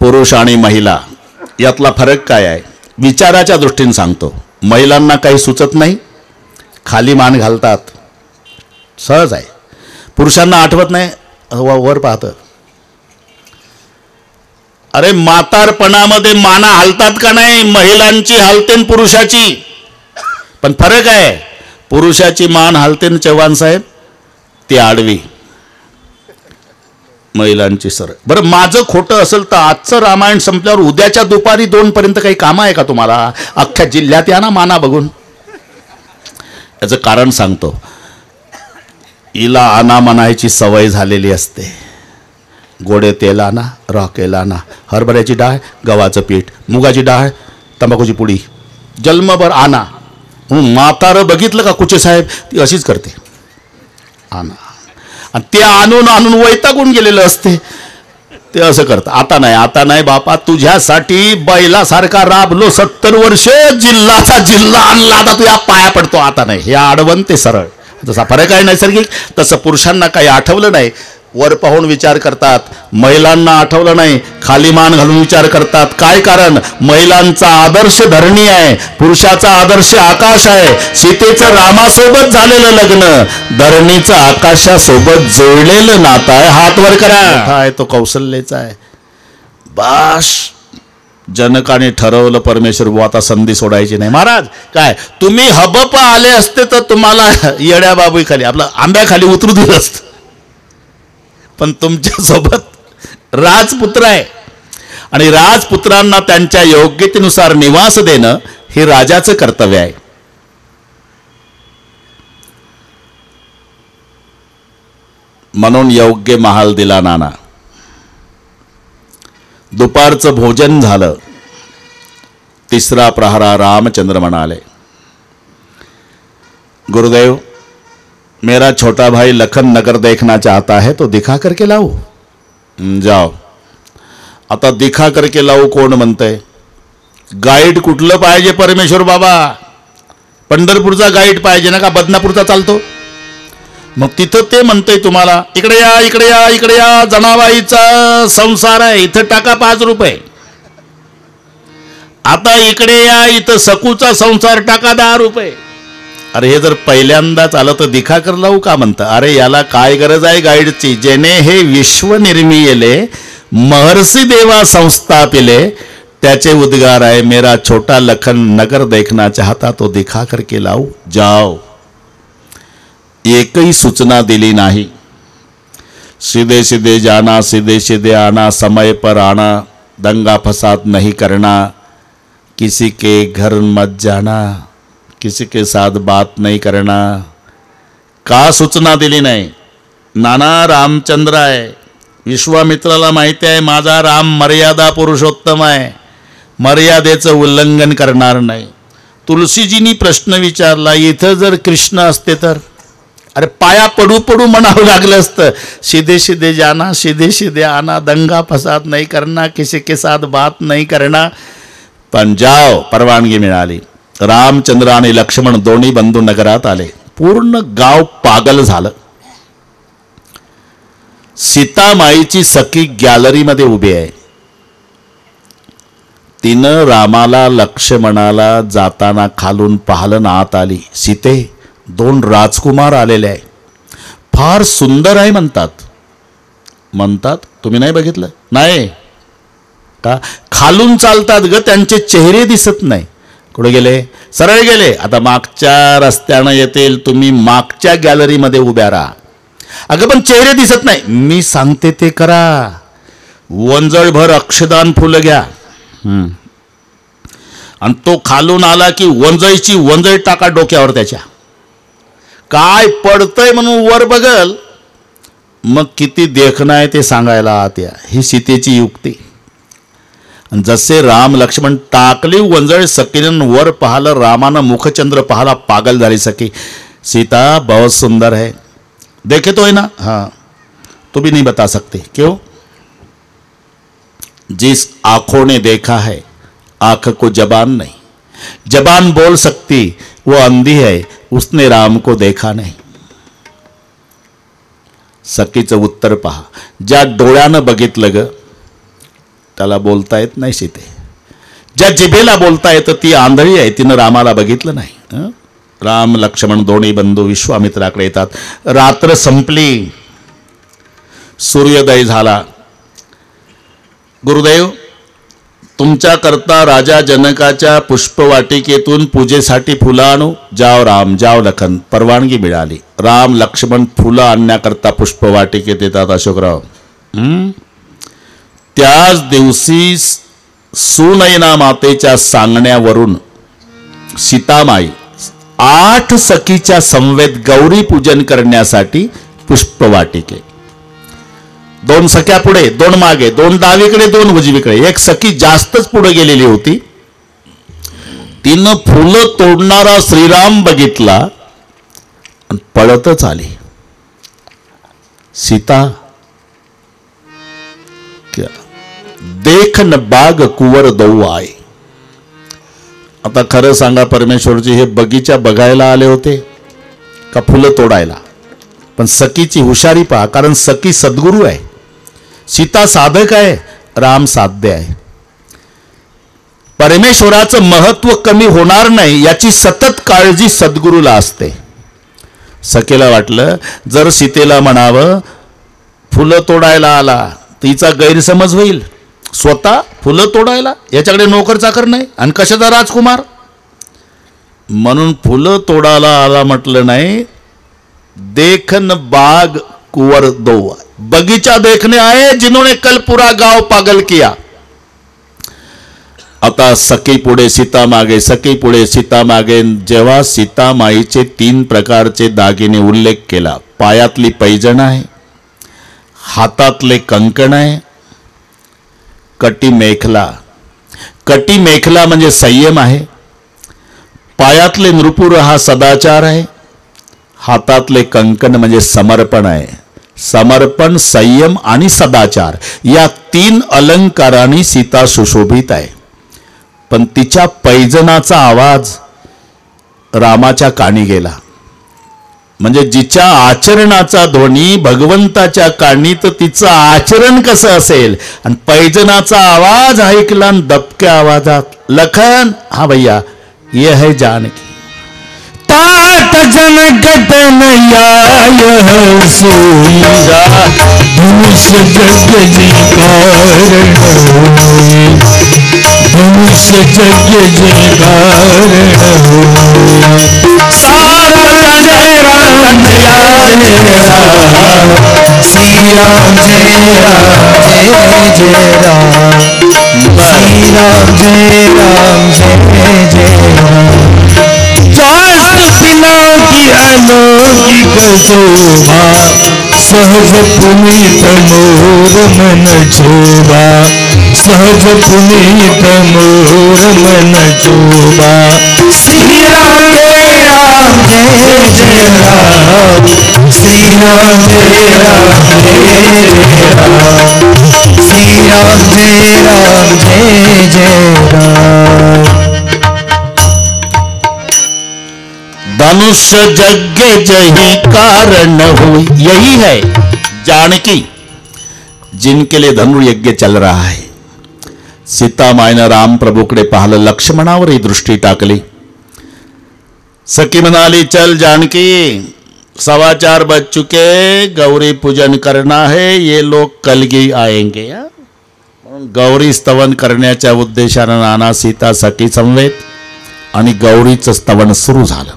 पुरुष आणि महिला यातला फरक काय आहे विचाराच्या दृष्टीने सांगतो. महिलांना काही सुचत नाही, खाली मान घालतात, सहज आहे. पुरुषांना आठवत नाही, वर पाहतं. अरे म्हातारपणामध्ये माना हालतात का नाही? महिलांची हालते न पुरुषाची. पण फरक आहे, पुरुषाची मान हालते न चव्हाण साहेब ती आडवी, महिलांची सरळ. बरं माझं खोटं असेल तर आजचं रामायण संपल्यावर उद्याच्या दुपारी 2 पर्यंत काही काम आहे का तुम्हाला? अख्ख्या जिल्ह्यात या ना माना बघून. याचं कारण सांगतो. हिला आना म्हणायची सवय झालेली असते. गोडे तेल आणा, रॉकेल आणा, हरभऱ्याची डाळ, गव्हाचं पीठ, मुगाची डाळ, तंबाखूची पुडी, जन्मभर आणा. म्हणून म्हातारं बघितलं का कुचे साहेब ती अशीच करते, आणा. आणि ते आणून आणून वैतागून गेलेलं असते, ते असं करतं. आता नाही बापा, तुझ्यासाठी बैलासारखा राबलो 70 वर्ष, जिल्हाचा जिल्हा आणला, आता तुझ्या पाया पडतो. आता नाही. हे आडवण ते सरळ. जसा फरक आहे नैसर्गिक, तसं पुरुषांना काही आठवलं नाही वर पाहून विचार करतात, महिलांना आठवलं नाही खाली मान घालून विचार करतात. काय कारण? महिलांचा आदर्श धरणी आहे, पुरुषाचा आदर्श आकाश आहे. सीतेचं रामासोबत झालेलं लग्न धरणीचं आकाशासोबत जोडलेलं नातं आहे. हात वर करा. आहे तो कौशल्याचा आहे. बाश जनकाने ठरवलं परमेश्वर बुवा आता संधी सोडायची नाही. महाराज काय तुम्ही हबप आले असते तर तुम्हाला येड्या बाबू खाली आपलं आंब्याखाली उतरू दिलं असतं. पण तुमच्या सोबत राजपुत्र आहे आणि राजपुत्रांना त्यांच्या योग्यतेनुसार निवास देणं हे राजाचं कर्तव्य आहे. म्हणून योग्य महाल दिला नाना. दुपारचं भोजन झालं. तिसरा प्रहरा रामचंद्र म्हणाले, गुरुदेव मेरा छोटा भाई लखन नगर देखना चाहता है तो दिखा करके लाओ. जाओ. आता दिखा करके लावू कोण म्हणतंय? गाईड कुठलं पाहिजे परमेश्वर बाबा? पंढरपूरचा गाईड पाहिजे ना का बदनापूरचा चालतो? मग तिथं ते म्हणतंय तुम्हाला इकडे या इकडे या इकडे या, जनाबाईचा संसार आहे इथं टाका 5 रुपये. आता इकडे या इथं सकूचा संसार टाका 10 रुपये. अरे हे जर पहिल्यांदाच आलं तर दिखा कर लावू का म्हणतं? अरे याला काय गरज आहे गाईडची? जेने हे विश्व निर्मिले महर्षी देवा संस्थापिले त्याचे उद्गार आहे, मेरा छोटा लखन नगर देखना चाहता तो दिखा करके लावू. जाओ. एकही सूचना दिली नाही. सीधे सीधे जाना, सीधे सीधे आना, समय पर आना, दंगा फसाद नहीं करना, किसी के घर मत जाना, किसी के साथ बात नहीं करना. का सूचना दिली नाही? नाना रामचंद्र आहे. विश्वामित्राला माहिती आहे माझा राम मर्यादा पुरुषोत्तम आहे, मर्यादेचं उल्लंघन करणार नाही. तुलसीजींनी प्रश्न विचारला, इथं जर कृष्ण असते तर? अरे पाया पडू पडू म्हणावं लागलं असतं, सीधे सीधे जाना, सीधे सीधे आना, दंगा फसाद नहीं करना, किसी के साथ बात नहीं करना. पण जाओ, परवानगी मिळाली. रामचंद्र आणि लक्ष्मण दोन्ही बंधू नगरात आले. पूर्ण गाव पागल झालं. सीतामाईची सखी गॅलरीमध्ये उभी आहे. तिनं रामाला लक्ष्मणाला जाताना खालून पाहलं ना आत आली. सीते 2 राजकुमार आलेले आहे, फार सुंदर आहे म्हणतात. तुम्ही नाही बघितलं? नाही का? खालून चालतात ग, त्यांचे चेहरे दिसत नाही. कुठे गेले? सरळ गेले. आता मागच्या रस्त्यानं येतील, तुम्ही मागच्या गॅलरीमध्ये उभ्या राहा. अगं पण चेहरे दिसत नाही. मी सांगते ते करा. वंजळभर अक्षदान फुलं घ्या आणि तो खालून आला की वंजळीची वंजळ टाका डोक्यावर त्याच्या. काय पडतंय म्हणून वर बघल, मग किती देखणं आहे ते सांगायला आत या. ही सीतेची युक्ती. जसे राम लक्ष्मण टाकली वंजळ, सकीनं वर पाहिलं, रामानं मुखचंद्र पाहला, पागल झाली सखी. सीता बहुत सुंदर है, देखे तो है ना? हाँ. तो भी नहीं बता सकते. क्यों? जिस आंखों ने देखा है आंख को जबान नहीं, जबान बोल सकती वो अंधी है, उसने राम को देखा नहीं. सखीचं उत्तर पहा. ज्या डोळ्यानं बघितलं ग त्याला बोलता येत नाही सीते. ज्या जिभेला बोलता येतं ती आंधळी आहे, तिनं रामाला बघितलं नाही. राम लक्ष्मण दोन्ही बंधू विश्वामित्राकडे येतात. रात्र संपली, सूर्योदय झाला. गुरुदेव, तुमच्याकरता राजा जनकाच्या पुष्पवाटिकेतून पूजेसाठी फुलं आणू? जाव राम, जाव लखन. परवानगी मिळाली. राम लक्ष्मण फुलं आणण्याकरता पुष्पवाटिकेत येतात. अशोकराव, त्याच दिवशी सुनयना मातेच्या सांगण्यावरून सीतामाई 8 सखीच्या समवेत गौरी पूजन करण्यासाठी पुष्पवाटिके. 2 सख्या पुढे, 2 मागे, 2 डावीकडे, 2 उजवीकडे. एक सखी जास्तच पुढे गेलेली होती. तिनं फुलं तोडणारा श्रीराम बघितला आणि पळतच आली. सीता, क्या देख न बाग कुवर दौ आय. आता खरं सांगा परमेश्वरजी, हे बगीचा बघायला आले होते का फुलं तोडायला? पण सखीची हुशारी पहा, कारण सखी सद्गुरू आहे. सीता साधक आहे, राम साध्य आहे. परमेश्वराचं महत्व कमी होणार नाही याची सतत काळजी सद्गुरूला असते. सखेला वाटलं जर सीतेला म्हणावं फुलं तोडायला आला, तिचा गैरसमज होईल. स्वतः फुलं तोडायला, याच्याकडे नोकर चाकर नाही आणि कशाचा राजकुमार. म्हणून फुलं तोडायला आला म्हटलं नाही. देखन बाग कुवर दो, बगीचा देखने आए जिन्होंने कल पूरा गांव पागल किया. आता सखी पुढे सीता मागे, सखी पुढे सीता मागे. जेव्हा सीतामाईचे 3 प्रकारचे दागिने उल्लेख केला, पायातली पैजण आहे, हातातले कंकण आहे, कटी मेखला. कटी मेखला म्हणजे संयम आहे, पायातले नृपुर हा सदाचार आहे, हातातले कंकण म्हणजे समर्पण आहे. समर्पण, संयम आणि सदाचार या 3 अलंकारांनी सीता सुशोभित आहे. पण तिच्या पैजनाचा आवाज रामाच्या कानी गेला. म्हणजे जिच्या आचरणाचा ध्वनी भगवंताच्या कानी, तर तिचं आचरण कसं असेल. आणि पैजनाचा आवाज ऐकला आणि दबक्या आवाजात, लखन, हा भैया ये है जानकी. तात जनकट नयाय सोईरा, धनुष जग जिकारण होई, धनुष जग जिकारण होई. सारा जय राम जय राम, श्री राम जय राम जय जय राम, श्री राम जय राम जय जय राम. स्तुतिना की अलौकिक शोभा, सहज पुनीत मोर मन शोभा, सहज पुनीत मोर मन शोभा. श्री राम जय राम जय जय राम, श्री राम जय राम जय जय राम, श्री राम जय राम जय जय राम. धनुष यज्ञ जही कारण हो, यही है जानकी जिनके लिए धनु यज्ञ चल रहा है. सीता मायनं राम प्रभूकडे पाहिलं, लक्ष्मणावरही दृष्टी टाकली. सखी म्हणाली, चल जानकी, 4:15 बज चुके, गौरी पूजन करना है, ये लोग कलगी आएंगे. गौरी स्तवन करण्याच्या उद्देशानं नाना सीता सखी समवेत आणि गौरीचं स्तवन सुरू झालं.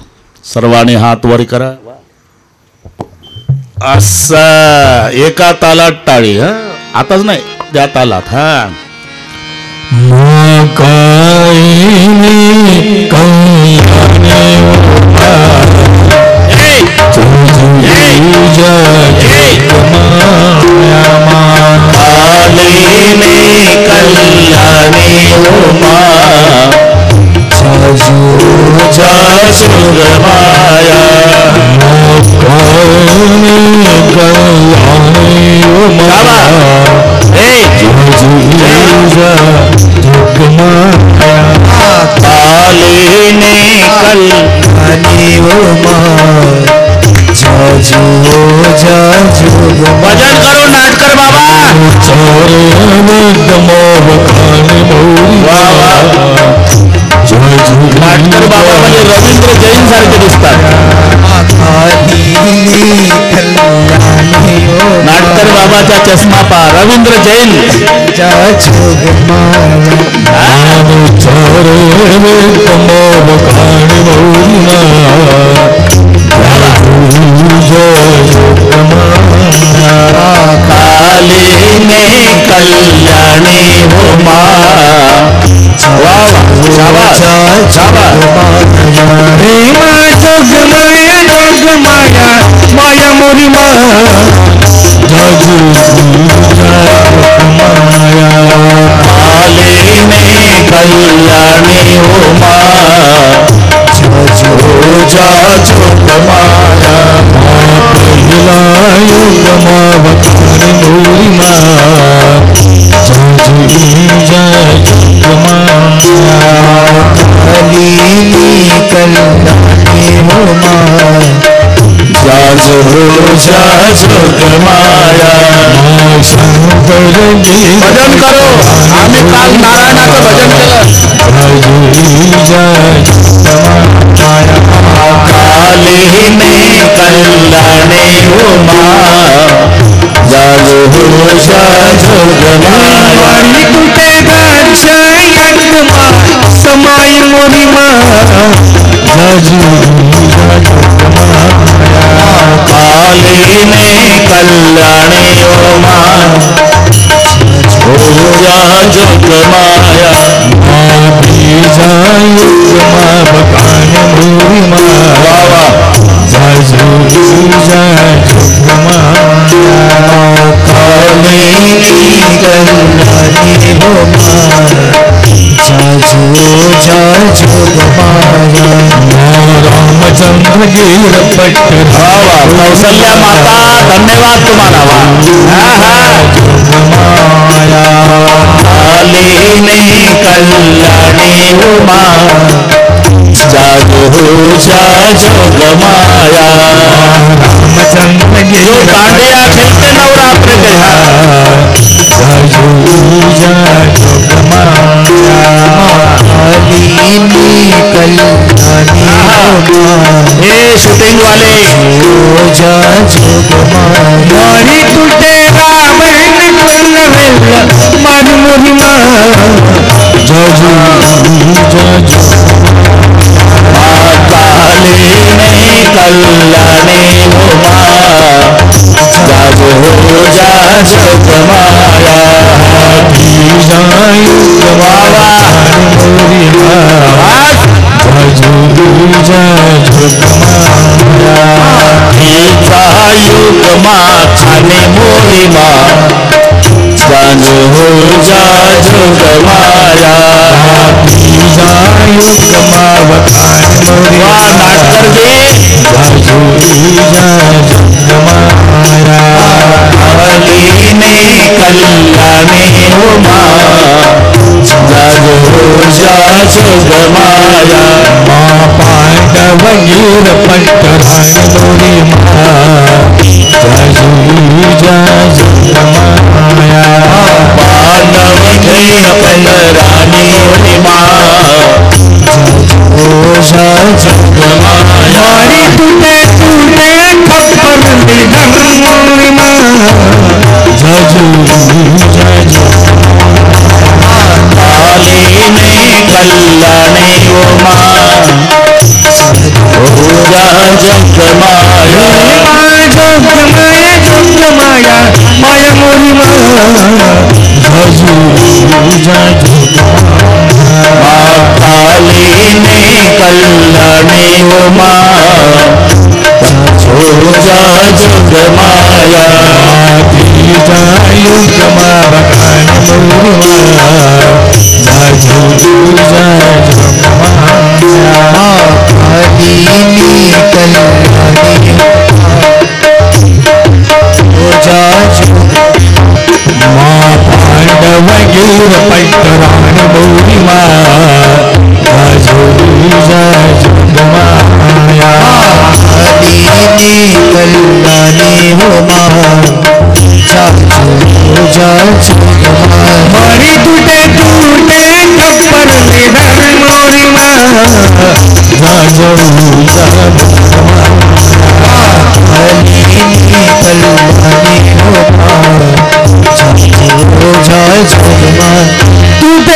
सर्वांनी हात वर करा. असं एका तालात टाळी. आताच नाही, त्या तालात. हा भजन करो, नाच कर बाबा. बापा रवींद्र जैन काली में कल्याणी हो माया मोरी काली में कल्याणी हो भजन करो आम्ही काल नारायणाचं भजन केलं काली में कल्याणी उमा समाई मोरी काली में कल्याणी उमा जोग माया रामचंद्र गिर पट कौशल्या माता धन्यवाद तुम्हाला काली में कल्याणी उमा जोग माया रामचंद्र जो दांडिया खेलते नवरात्र के ये शूटिंग वाले मारी तुटे रावण मन मोहिमा काली में कल्याणी उमा जोग माया युग माने मोरी जोग माया नाटकर काली में कल्याणी उमा जोग माया पांडव गिर पटराणी मोरी माया पांडव गिर पटराणी मोरी मारी तुटे तुटे खप्पर मोरी काली में कल्याणी उमा जग माया माया मोरी काली में कल्याणी उमा जग माया युग पांडव गिर पटराणी मोरी मारी टूटे टूटे खप्पर मोरी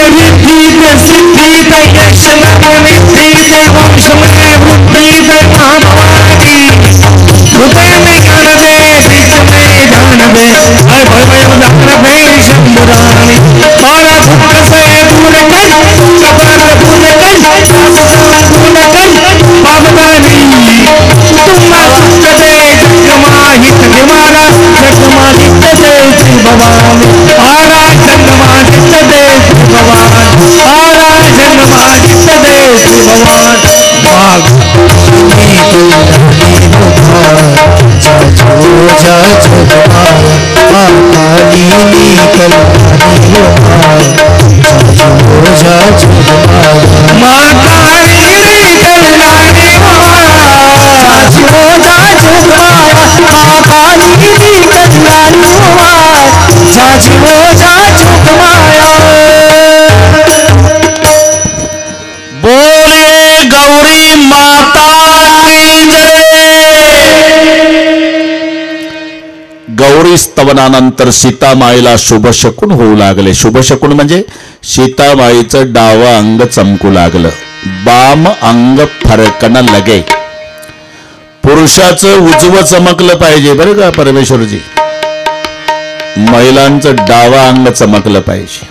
रिद्धीत सिद्धीत यश निद्धीत वंश में वृद्धीत महाभवानी हृदय में ज्ञान दे बीच में ध्यान दे हर भय दान दे शंभुरानी पारा दुख से दूर कर कपाल दूर कर दूर कर बाबदानी तुम्हारा सुख दे जगमाहित निवारा जगमाहित दे श्री भवानी आरा जगमाहित दे श्री भवानी आरा जगमाहित दे श्री भवानी भाग बोले गौरी माता की जय. गौरी स्तवनानंतर सीतामाईला शुभशकुन होऊ लागले. शुभशकुन म्हणजे सीतामाईचं डावं अंग चमकू लागलं. बाम अंग फरकन लगे. पुरुषाचं उजवं चमकलं पाहिजे बरं का परमेश्वरजी. महिलांचं डावा अंग चमकलं पाहिजे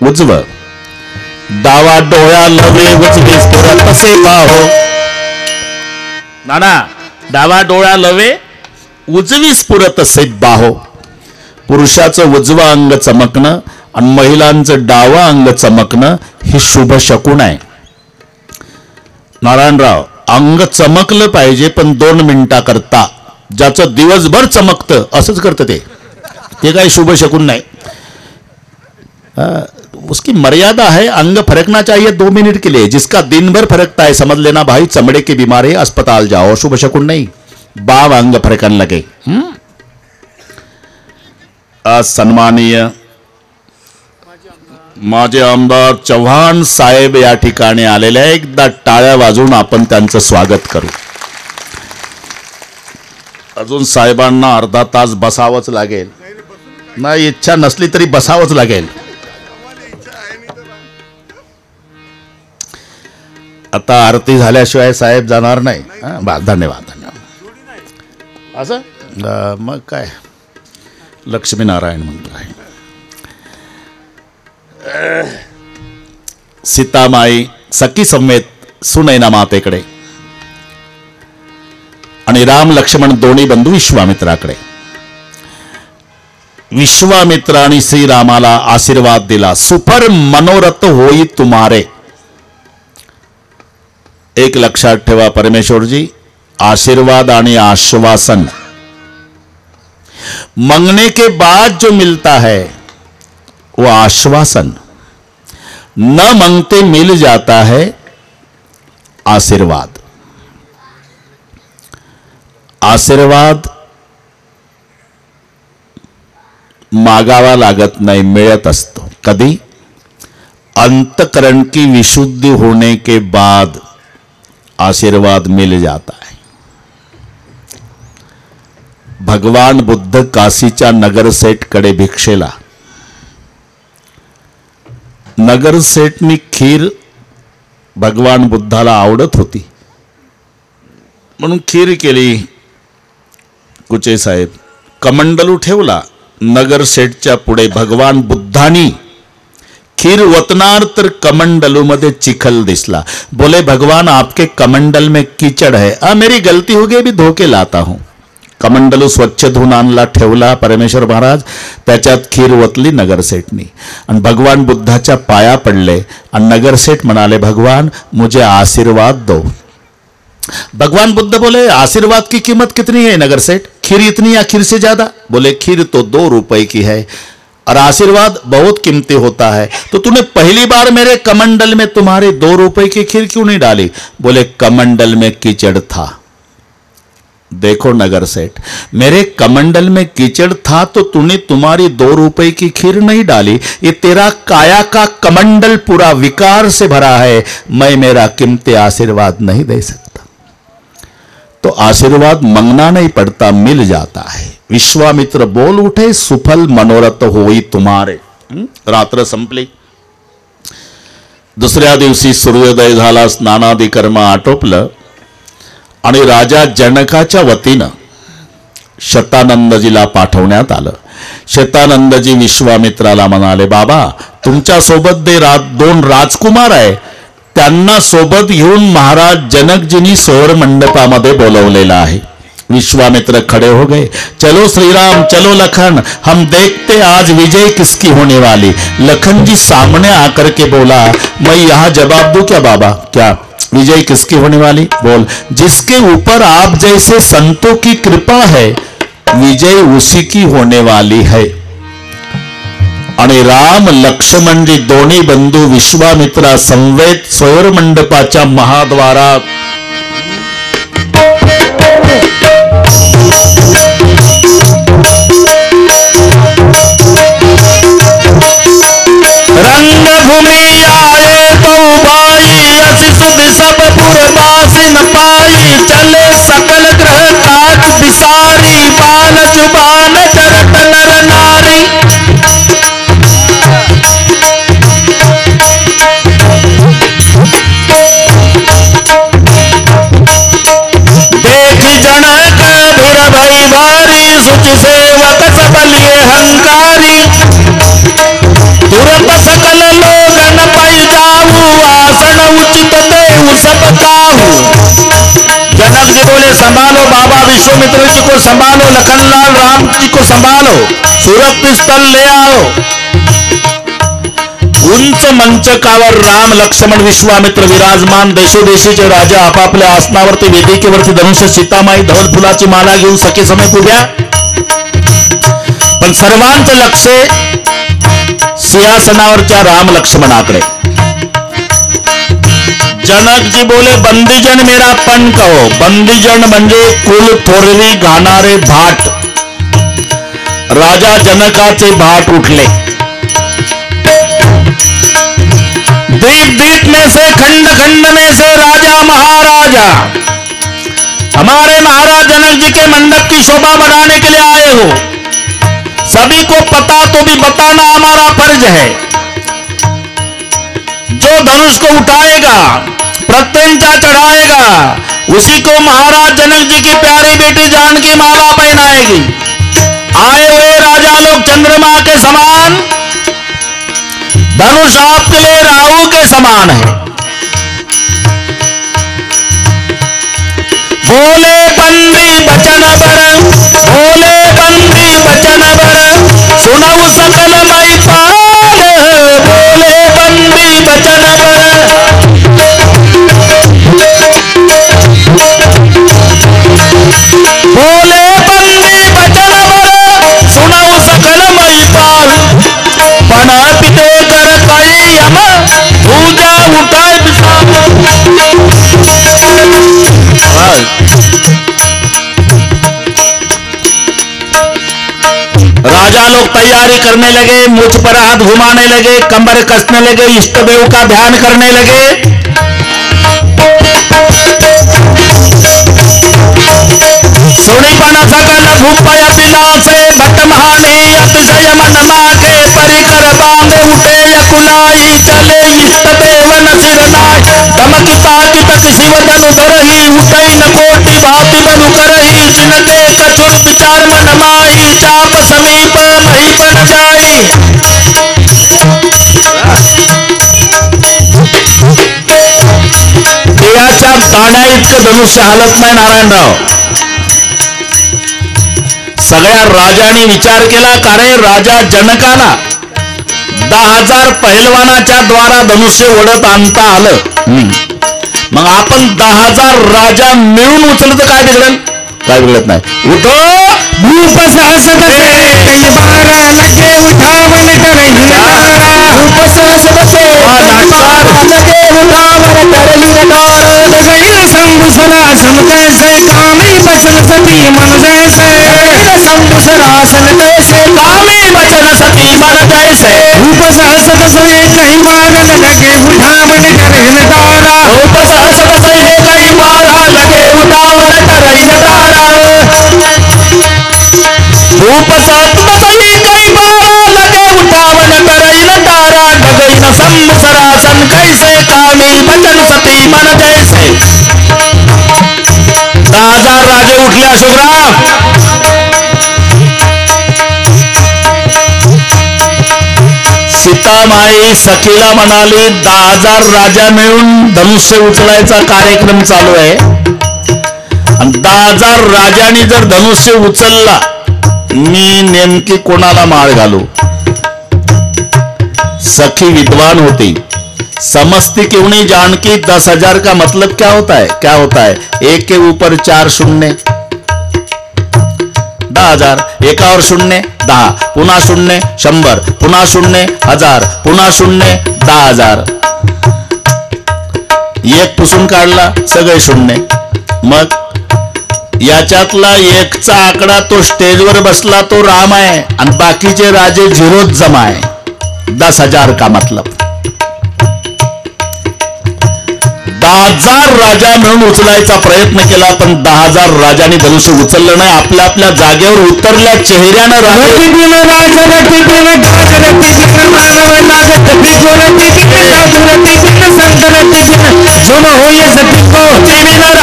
उजवं. डावा डोळा लवे उजवे स्फुरत तसे पाहो. नाना डावा डोळा लवे उजवी स्फुरत असे बाहो. पुरुषाचं उजवं अंग चमकणं आणि महिलांचं डावा अंग चमकणं हे शुभ शकुन आहे. नारायणराव अंग चमकलं पाहिजे पण 2 मिनिटाकरता. ज्याचं दिवसभर चमकतं असंच करतं ते काही शुभ शकुन नहीं. उसकी मर्यादा है. अंग फरकना चाहिए 2 मिनट के लिए. जिसका दिन भर फरकता है समझ लेना भाई चमड़े की बीमारी, अस्पताल जाओ. शुभ शकुन नहीं. बाव अंग फरकन लगे. सन्माननीय माझे आमदार चव्हाण साहेब या ठिकाणी आलेले आहे. एकदा टाळ्या वाजवून आपण त्यांचं स्वागत करू. अजून साहेबांना अर्धा तास बसावंच लागेल. नाही इच्छा नसली तरी बसावंच लागेल. आता आरती झाल्याशिवाय साहेब जाणार नाही. धन्यवाद धन्यवाद. असं मग काय लक्ष्मीनारायण मंत्र आहे. सीतामाई सखी समेत सुनैना मातेकडे आणि राम लक्ष्मण दोन्ही बंधू विश्वामित्राकडे. विश्वामित्राने श्रीरामाला आशीर्वाद दिला. सुपर मनोरथ होई तुम्हारे. एक लक्षात ठेवा परमेश्वरजी, आशीर्वाद आणि आश्वासन मांगने के बाद जो मिलता है वो आश्वासन, न मांगते मिल जाता है आशीर्वाद. आशीर्वाद मागावा लागत नहीं, मिळत असतो. कधी? अंतकरण की विशुद्धि होने के बाद आशीर्वाद मिल जाता है. भगवान बुद्ध काशीच्या नगरसेठ कडे भिक्षेला. नगरसेठनी खीर भगवान बुद्धाला आवडत होती म्हणून खीर केली. कुचे साहेब कमंडलू ठेवला. नगरसेठच्या पुढे भगवान बुद्धानी खीर वतनार तर कमंडलू मध्ये चिखल दिसला. बोले भगवान आपके कमंडल में कीचड़ है. मेरी गलती हो गई, भी धोके लाता हूं. कमंडलू स्वच्छ धुवून आणला, ठेवला परमेश्वर महाराज. त्याच्यात खीर वतली नगरसेठनी आणि भगवान बुद्धाच्या पाया पडले आणि नगरसेठ म्हणाले भगवान मुझे आशीर्वाद दो. भगवान बुद्ध बोले आशीर्वाद की कीमत कितनी है नगरसेठ? खीर इतनी या खीर से ज्यादा? बोले खीर तो 2 रुपए की है और आशीर्वाद बहुत कीमती होता है. तो तूने पहली बार मेरे कमंडल में तुम्हारे 2 रुपए की खीर क्यों नहीं डाली? बोले कमंडल में कीचड़ था. देखो नगरसेठ, मेरे कमंडल में कीचड़ था तो तूने तुम्हारी 2 रुपए की खीर नहीं डाली. ये तेरा काया का कमंडल पूरा विकार से भरा है. मैं मेरा कीमती आशीर्वाद नहीं दे सकता. तो आशीर्वाद मांगना नहीं पड़ता, मिल जाता है. विश्वामित्र बोल उठे सुफल मनोरथ होई तुम्हारे. रात्र संपली. दुसऱ्या दिवशी सूर्योदय झाला, स्नानादी कर्म आटोपलं आणि राजा जनकाच्या वतीनं शतानंदजीला पाठवण्यात आलं. शतानंदजी विश्वामित्राला म्हणाले, बाबा तुमच्या सोबत दोन राजकुमार आहे, त्यांना सोबत घेऊन महाराज जनकजींनी सोहर मंडपामध्ये बोलवलेलं आहे. विश्वामित्र खड़े हो गए. चलो श्री राम, चलो लखन, हम देखते आज विजय किसकी होने वाली. लखन जी सामने आकर के बोला, मैं यहाँ जवाब दूं क्या बाबा? क्या विजय किसकी होने वाली? बोल, जिसके ऊपर आप जैसे संतों की कृपा है विजय उसी की होने वाली है. आणि राम लक्ष्मण जी दोन्ही बंधू विश्वामित्रा संवेद सोहर मंडपाच्या महाद्वारात रंगभूमि आए तो भाई, अति सुध सब पुरवासी न पाई. चले सकल ग्रह काज बिसारी, बाल जुबान करत नर नारी. देखी जनक धुर भई भारी, सुच सेवक सब लिए हंकारी. तुरंत सकल लोगन पाई जाऊ, आसन उचित देऊ सब काहू. जनक जी बोले, संभालो बाबा, विश्वामित्र जी को संभालो, लखनलाल राम जी को संभालो, सुरक्षित स्थल ले आओ. उंच मंचकावर राम लक्ष्मण विश्वामित्र विराजमान, देशोदेशीचे राजा आपापल्या आसनावरती वेदिकेवरती धनुष्य सीतामाई धवल फुलाची माला घेऊन सखे समेत उभ्या. पण सर्वांचं लक्ष सिंहासनावरच्या राम लक्ष्मणाकडे. जनक जी बोले, बंदीजन मेरा पण कहो. बंदीजन म्हणजे कुल थोरवी घाणारे भाट. राजा जनकाचे भाट उठले. द्वीप द्वीप में से खंड खंड में से राजा महाराजा हमारे महाराज जनक जी के मंडप की शोभा बढ़ाने के लिए आए हो. सभी को पता तो भी बताना हमारा फर्ज है. जो धनुष को उठाएगा, प्रत्यंचा चढ़ाएगा, उसी को महाराज जनक जी की प्यारी बेटी जानकी माला पहनाएगी. आए हुए राजा लोग चंद्रमा के समान, धनुष आपके लिए राहु के समान है. बोले बंदी बचन बर, बोले बंदी बचन बर, सुनऊ सकल मई पाल. बोले बंदी बचन बर, बोले बंदी बचन बर, सुनऊ सकल मई पाल. पण पिते कर कई हम, पूजा उठाए विशाल. राजा लोग तैयारी करने लगे, मुझ पर हाथ घुमाने लगे, कमर कसने लगे, इष्ट देव का ध्यान करने लगे. सुनी पण सकल भूपय विलासे, भट महानी अतिशय मन मागे. परिकर बांध उठे यकुलाई, चले इष्ट देवन सिर नाय. धमकी ताकित शिव धनु धरही, उठई न कोटि भांति बनु करही. जिन देख छुट विचार मन माही, चाप समीप मही पण जाई. देवाच्या तांड्या इतकं धनुष्य हालत नाही नारायणराव. सगळ्या राजांनी विचार केला, कारण राजा जनकाला 10,000 पहिलवानाच्या द्वारा धनुष्य ओढत आणता आलं. मग आपण 10,000 राजा मिळून उचलत काय बिघडेल? काय बिघडत नाही. उठो भूप सहस बसे, कई बारा लगे उठावन करही नटारा. भूप सहस बसे, लगे उठावन करही नटारा. गैर संभुसरासन कैसे, कामी बचन सती मन जैसे. गैर संभुसरासन कैसे, कामी बचन सती मन जैसे. भूप सहस बसे, कई बारा लगे उठावन करही नटारा. भूप सहस बसे, कई बारा लगे उठावन करही नटारा. रूप सात बसई कई बारा लगे उठावन करई नटारा. डगई न संभुसरासन कैसे, अशोकराव. सीतामाई सखीला म्हणाली 10,000 राजा मिळून धनुष्य उचलायचा कार्यक्रम चालू आहे आणि 10,000 राजांनी जर धनुष्य उचलला मी नेमकी कोणाला माळ घालू. सखी विद्वान होती. समझती क्यों नहीं जानकी 10,000 का मतलब क्या होता है. एक के ऊपर 4 शून्य 10,000. एकावर शून्य 10, पुन्हा शून्य 100, पुन्हा शून्य 1000, पुन्हा शून्य 10,000. एक पुसून काढला सगळे शून्य. मग याच्यातला एकचा आकडा तो स्टेजवर बसला तो राम आहे आणि बाकीचे राजे झिरोच जमा आहे. 10,000 का मतलब 10,000 राजा मिळून उचलायचा प्रयत्न केला पण 10,000 राजांनी धनुष्य उचललं नाही. आपल्या आपल्या जागेवर उतरल्या चेहऱ्यानं रति को रति बिन मानव यत रति को रति बिन मानव यत रति रति बिन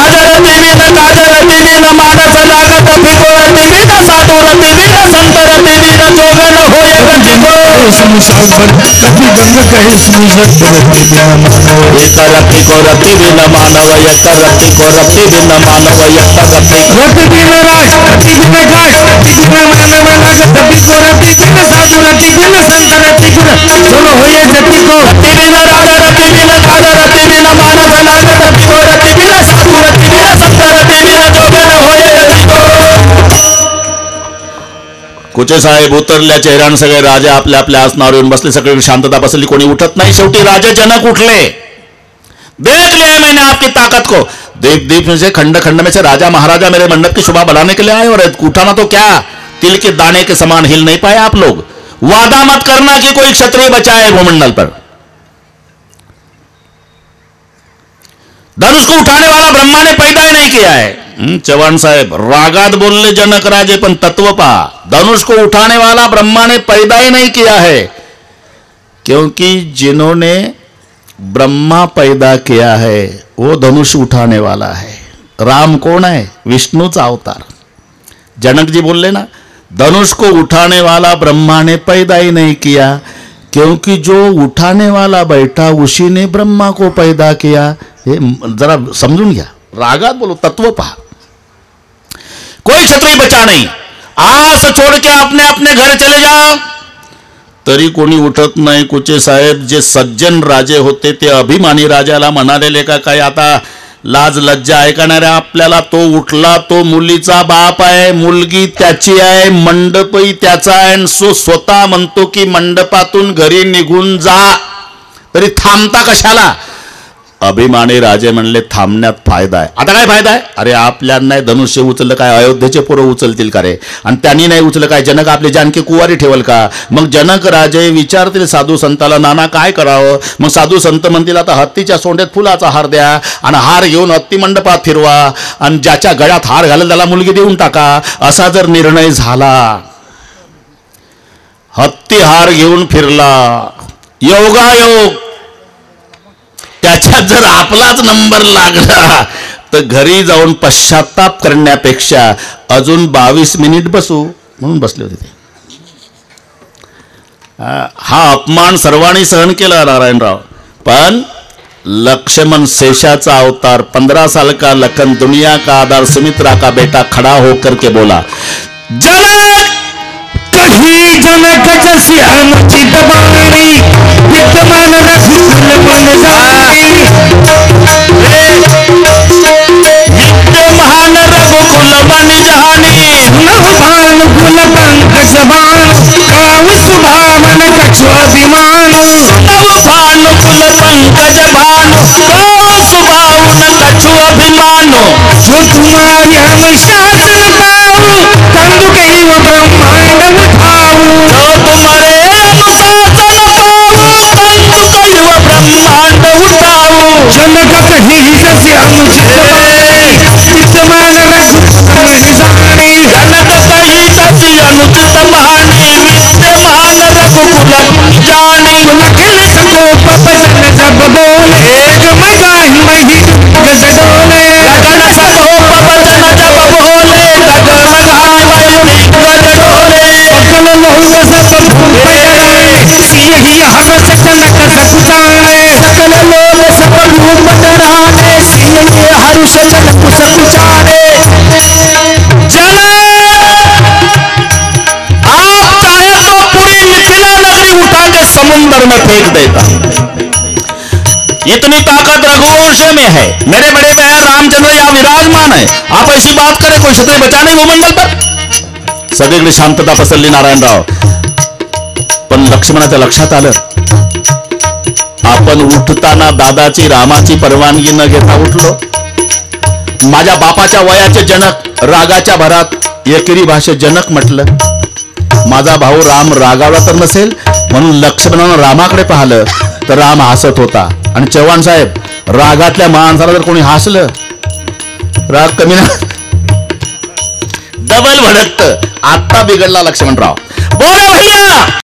राज रति बिन गाय रति बिन मानव लागत रति को रति बिन साधु रति बिन संत रति गुण सुनो होए जति को रति बिन राज रति बिन गाय रति बिन मानव लागत रति को रति बिन साधु रति बिन संत रति बिन जोगन होए जति को. कुचे साहेब उतरल्या चेहऱ्यानं सगळे राजे आपल्या आपल्या आसनावर येऊन बसले. सगळे शांतता बसली. कोणी उठत नाही. शेवटी राजे जनक उठले. देख लिया मैंने आपकी ताकत को. दीप दीप में से खंड खंड में से राजा महाराजा मेरे मंडप की शोभा बढ़ाने के लिए आए और उठाना तो क्या तिल के दाने के समान हिल नहीं पाए आप लोग. वादा मत करना कि कोई क्षत्रिय बचा है भूमंडल पर. धनुष को उठाने वाला ब्रह्मा ने पैदा ही नहीं किया है. चव्हाण साहेब रागात बोलले जनक राजे पण तत्व पहा. धनुष को उठाने वाला ब्रह्मा ने पैदा ही नहीं किया है क्योंकि जिन्होंने ब्रह्मा पैदा किया है वो धनुष उठाने वाला है. राम कौन है? विष्णुचा अवतार. जनक जी बोलले ना धनुष को उठाने वाला ब्रह्मा ने पैदा ही नहीं किया क्योंकि जो उठाने वाला बैठा उसी ने ब्रह्मा को पैदा किया. हे जरा समजून घ्या. रागात बोलो तत्व पहा. कोई क्षत्रिय बचा नहीं. आस छोड़ के अपने अपने घर चले जाओ. तरी कोणी उठत नाही. कुचे साहेब जे सज्जन राजे होते ते अभिमानी राजाला म्हणालेले का काय आता लाज लज्जा ऐकणाऱ्या आपल्याला. तो उठला. तो मुलीचा बाप आहे. मुलगी त्याची आहे. मंडपही त्याचा आहे. सो स्वतः म्हणतो की मंडपातून घरी निघून जा. तरी थांबता कशाला? अभिमानी राजे म्हणले थांबण्यात फायदा आहे. आता काय फायदा आहे? अरे आपल्या नाही धनुष्य उचललं काय अयोध्येचे पोरं उचलतील का रे? आणि त्यांनी नाही उचललं काय जनक आपली जानकी कुवारी ठेवल का? मग जनक राजे विचारतील साधू संताला नाना काय करावं? मग साधू संत म्हणतील आता हत्तीच्या सोंड्यात फुलाचा हार द्या आणि हार घेऊन हत्ती मंडपात फिरवा आणि ज्याच्या गळ्यात हार घालेल त्याला मुलगी देऊन टाका. असा जर निर्णय झाला हत्ती हार घेऊन फिरला योगायोग त्याच्यात जर आपलाच नंबर लागला तर घरी जाऊन पश्चाताप करण्यापेक्षा अजून 22 मिनिट बसू म्हणून बसले होते ते. हा अपमान सर्वांनी सहन केला नारायणराव. पण लक्ष्मण शेषाचा अवतार 15 साल का लखन दुनिया का आधार सुमित्रा का बेटा खड़ा होकर के बोला जनक कही जनक जसी अनुचित बाणी विद्यमान रघुकुल बन जानी. विद्यमान रघुकुल बन जानी नवभान कुल पंकज बाण काव सुभावन कछु अभिमान. नवभान कुल पंकज भान काव सुभावन कछु अभिमान. जो तुम्हारी हम शासन पाऊ कंदु कही वो ब्रह्मांड उठाऊ. जो तुम्हारे अनुशासन पाऊ कंदु कही वो ब्रह्मांड उठाऊ. जनक कही जैसे अनुचित बाणी विद्यमान रघुकुल जानी. जनक कही जैसे अनुचित बाणी विद्यमान रघुकुल जानी. लखन सकोप बचन जब बोले जग मगाही मही गज डोले. लखन सकोप बचन जब बोले लिख देता हूं। इतनी ताकत रघुवंश में है, मेरे बड़े बहन रामचंद्र यहाँ विराजमान है। आप ऐसी बात करें, कोई क्षत्रिय बचा नहीं भूमंडल पर। सगळीकडे शांतता पसरली नारायणराव, पण लक्ष्मणाच्या लक्षात आलं, आपण उठताना दादाची रामाची परवानगी न घेता उठलो। माझ्या बापाच्या वयाचे जनक रागाच्या भरात एकेरी भाषेत जनक म्हटलं। माझा भाऊ राम रागावला तर नसेल म्हणून लक्ष्मणानं रामाकडे पाहिलं तर राम हसत होता। आणि चव्हाण साहेब, रागातल्या माणसाला जर कोणी हसलं, राग कमी ना डबल भडकत। आता बिघडला लक्ष्मणराव। बोला भैया।